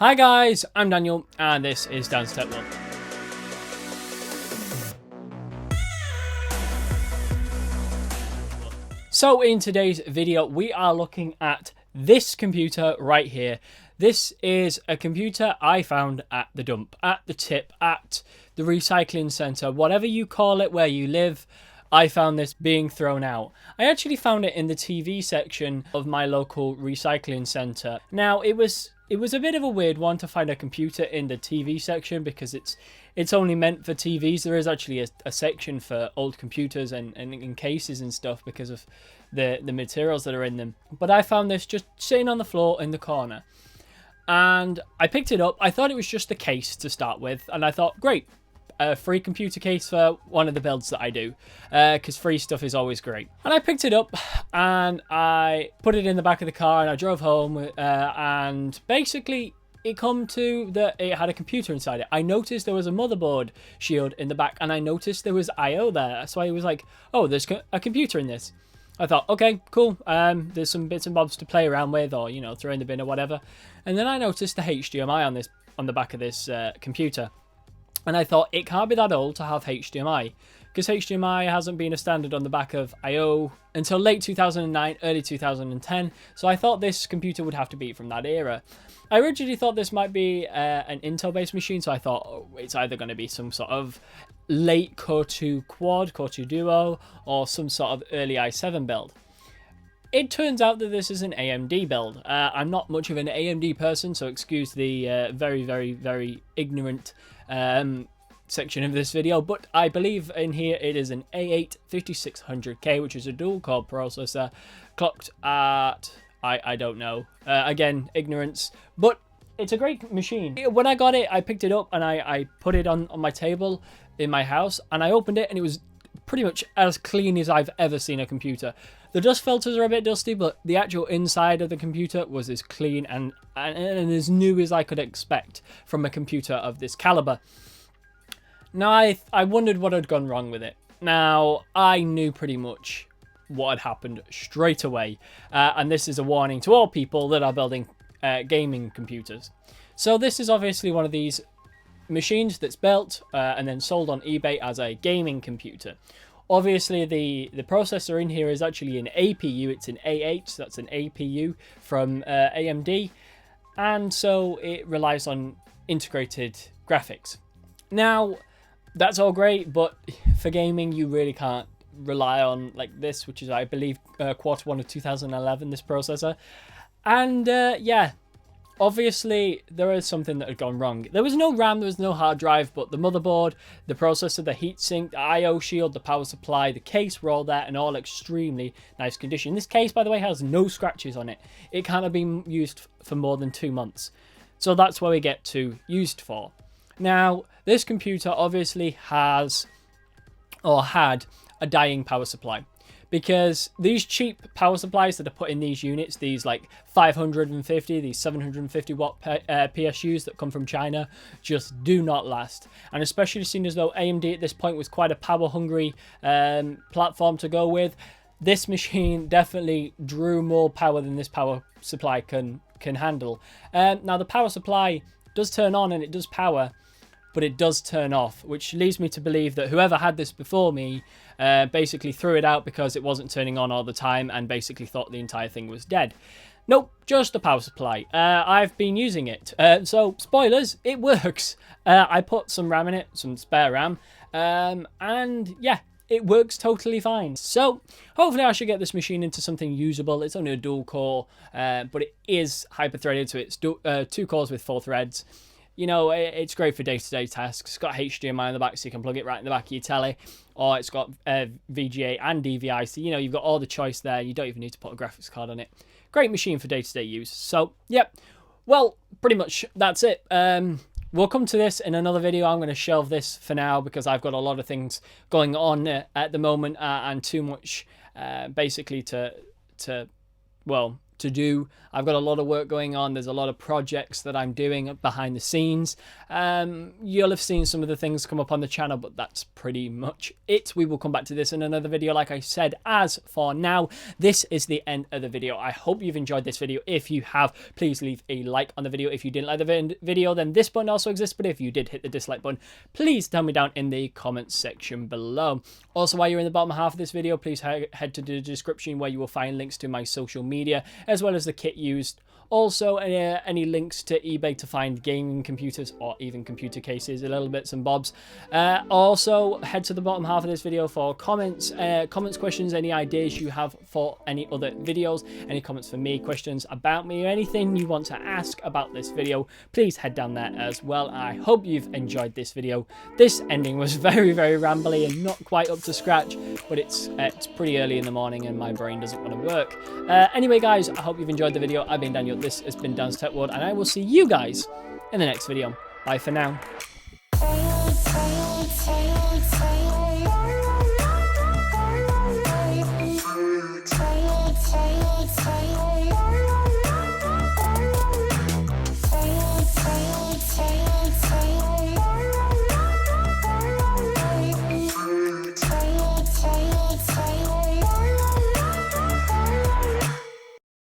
Hi guys, I'm Daniel and this is Dan's Tech World. So in today's video we are looking at this computer right here. This is a computer I found at the dump, at the tip, at the recycling centre, whatever you call it where you live. I found this being thrown out. I actually found it in the TV section of my local recycling centre. Now it was a bit of a weird one to find a computer in the TV section because it's only meant for TVs. There is actually a section for old computers and in cases and stuff because of the materials that are in them. But I found this just sitting on the floor in the corner. And I picked it up. I thought it was just a case to start with. And I thought, great, a free computer case for one of the builds that I do. Because free stuff is always great. And I picked it up and I put it in the back of the car and I drove home. And basically it come to that it had a computer inside it. I noticed there was a motherboard shield in the back and I noticed there was I/O there. So I was like, oh, there's a computer in this. I thought, okay, cool. There's some bits and bobs to play around with, or throw in the bin or whatever. And then I noticed the HDMI on the back of this computer, and I thought it can't be that old to have HDMI, because HDMI hasn't been a standard on the back of I/O until late 2009, early 2010. So I thought this computer would have to be from that era. I originally thought this might be an Intel-based machine, so I thought it's either going to be some sort of late Core 2 Quad, Core 2 Duo, or some sort of early i7 build. It turns out that this is an AMD build. I'm not much of an AMD person, so excuse the very, very, very ignorant section of this video, but I believe in here it is an A8 5600K, which is a dual-core processor, clocked at... I don't know. Again, ignorance. But it's a great machine. When I got it, I picked it up and I put it on my table in my house. And I opened it and it was pretty much as clean as I've ever seen a computer. The dust filters are a bit dusty, but the actual inside of the computer was as clean and as new as I could expect from a computer of this caliber. Now, I wondered what had gone wrong with it. Now, I knew pretty much what had happened straight away, and this is a warning to all people that are building gaming computers. So this is obviously one of these machines that's built and then sold on eBay as a gaming computer. Obviously the processor in here is actually an APU. It's an A8, so that's an APU from AMD, and so it relies on integrated graphics. Now that's all great, but for gaming you really can't rely on like this, which is I believe Q1 of 2011, this processor. And yeah, obviously there is something that had gone wrong. There was no RAM, there was no hard drive, but the motherboard, the processor, the heatsink, the I/O shield, the power supply, the case were all there and all extremely nice condition. This case, by the way, has no scratches on it. It can't have been used for more than 2 months, so that's where we get to used for. Now this computer obviously has or had a dying power supply, because these cheap power supplies that are put in these units, these like 550, these 750 watt PSUs that come from China, just do not last. And especially seeing as though AMD at this point was quite a power hungry platform to go with, this machine definitely drew more power than this power supply can handle. Now the power supply does turn on and it does power, but it does turn off, which leads me to believe that whoever had this before me basically threw it out because it wasn't turning on all the time and basically thought the entire thing was dead. Nope, just the power supply. I've been using it. So, spoilers, it works. I put some RAM in it, some spare RAM, and yeah, it works totally fine. So, hopefully I should get this machine into something usable. It's only a dual core, but it is hyper-threaded, so it's 2 cores with 4 threads. It's great for day-to-day tasks. It's got HDMI in the back, so you can plug it right in the back of your telly. Or it's got VGA and DVI, so you've got all the choice there. You don't even need to put a graphics card on it. Great machine for day-to-day use. So, yep. Well, pretty much that's it. We'll come to this in another video. I'm going to shelve this for now because I've got a lot of things going on at the moment and too much basically to to do. I've got a lot of work going on. There's a lot of projects that I'm doing behind the scenes. You'll have seen some of the things come up on the channel, but that's pretty much it. We will come back to this in another video, like I said. As for now, this is the end of the video. I hope you've enjoyed this video. If you have, please leave a like on the video. If you didn't like the video, then this button also exists, but if you did hit the dislike button, please tell me down in the comments section below. Also, while you're in the bottom half of this video, please head to the description where you will find links to my social media as well as the kit used. Also, any links to eBay to find gaming computers or even computer cases, a little bits and bobs. Also, head to the bottom half of this video for comments, questions, any ideas you have for any other videos, any comments for me, questions about me, or anything you want to ask about this video, please head down there as well. I hope you've enjoyed this video. This ending was very, very rambly and not quite up to scratch, but it's pretty early in the morning and my brain doesn't want to work. Anyway, guys, I hope you've enjoyed the video. I've been Daniel. This has been Dan's Tech World, and I will see you guys in the next video. Bye for now.